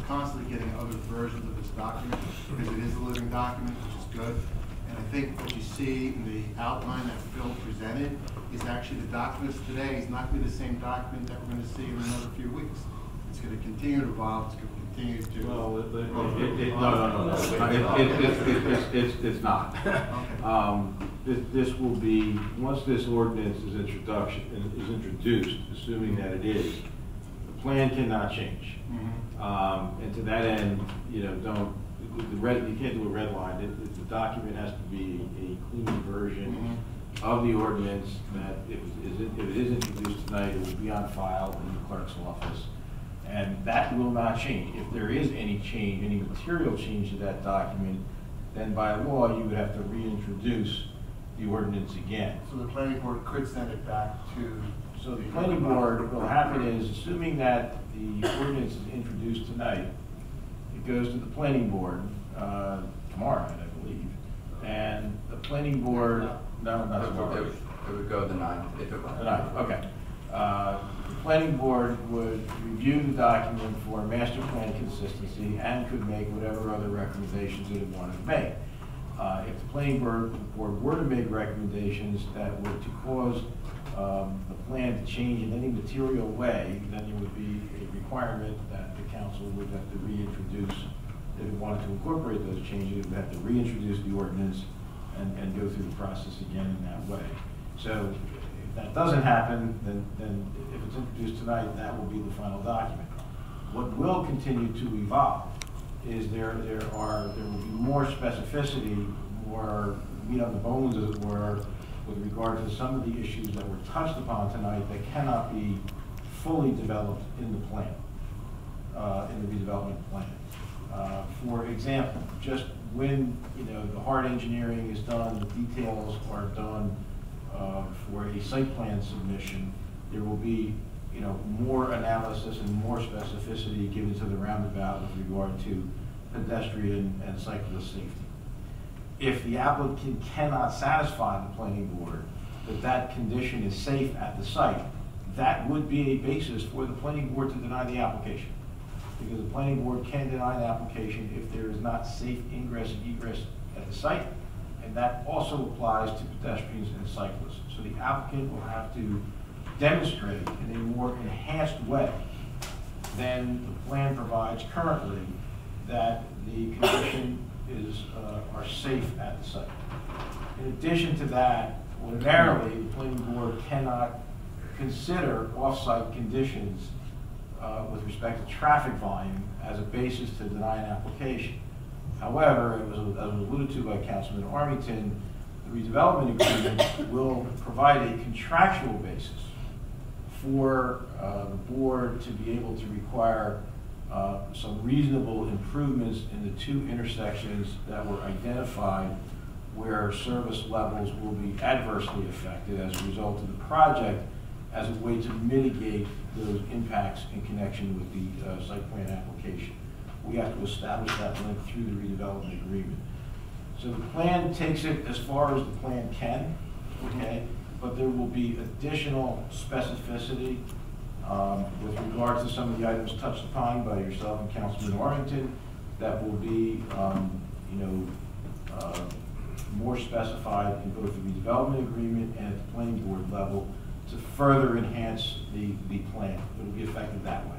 constantly getting other versions of this document because it is a living document, which is good. And I think what you see in the outline that Phil presented is actually the documents today is not going to be the same document that we're going to see in another few weeks. It's going to continue to evolve. It's going to continue to. Well, no. It's not. Okay. This will be, once this ordinance is introduced, assuming that it is, the plan cannot change. Mm-hmm. And to that end, you know, you can't do a red line. The document has to be a clean version of the ordinance that if it is introduced tonight, it will be on file in the clerk's office. And that will not change. If there is any change, any material change to that document, then by law you would have to reintroduce the ordinance again. So the planning board could send it back to. So the planning board, what will happen is, assuming that the ordinance is introduced tonight, it goes to the planning board tomorrow night, I believe. And the planning board, no, not tomorrow. It would go the 9th if it was. The 9th, okay. The planning board would review the document for master plan consistency and could make whatever other recommendations that it wanted to make. If the planning board were to make recommendations that were to cause the plan to change in any material way, then there would be a requirement that the council would have to reintroduce. If it wanted to incorporate those changes, it would have to reintroduce the ordinance and go through the process again in that way. So if that doesn't happen, then if it's introduced tonight, that will be the final document. What will continue to evolve is there will be more specificity, more meat on the bones, as it were, with regard to some of the issues that were touched upon tonight that cannot be fully developed in the plan, in the redevelopment plan. For example, just when the hard engineering is done, the details are done for a site plan submission, there will be more analysis and more specificity given to the roundabout with regard to pedestrian and cyclist safety. If the applicant cannot satisfy the planning board that that condition is safe at the site, that would be a basis for the planning board to deny the application. Because the planning board can deny the application if there is not safe ingress and egress at the site, and that also applies to pedestrians and cyclists. So the applicant will have to demonstrate in a more enhanced way than the plan provides currently that the condition are safe at the site. In addition to that, ordinarily the planning board cannot consider off-site conditions with respect to traffic volume as a basis to deny an application. However, as was alluded to by Councilman Armington, the redevelopment agreement will provide a contractual basis for the board to be able to require some reasonable improvements in the two intersections that were identified where service levels will be adversely affected as a result of the project, as a way to mitigate those impacts in connection with the site plan application. We have to establish that link through the redevelopment agreement. So the plan takes it as far as the plan can, okay? But there will be additional specificity with regards to some of the items touched upon by yourself and Councilman Armington that will be, more specified in both the redevelopment agreement and at the planning board level to further enhance the plan. It will be effective that way.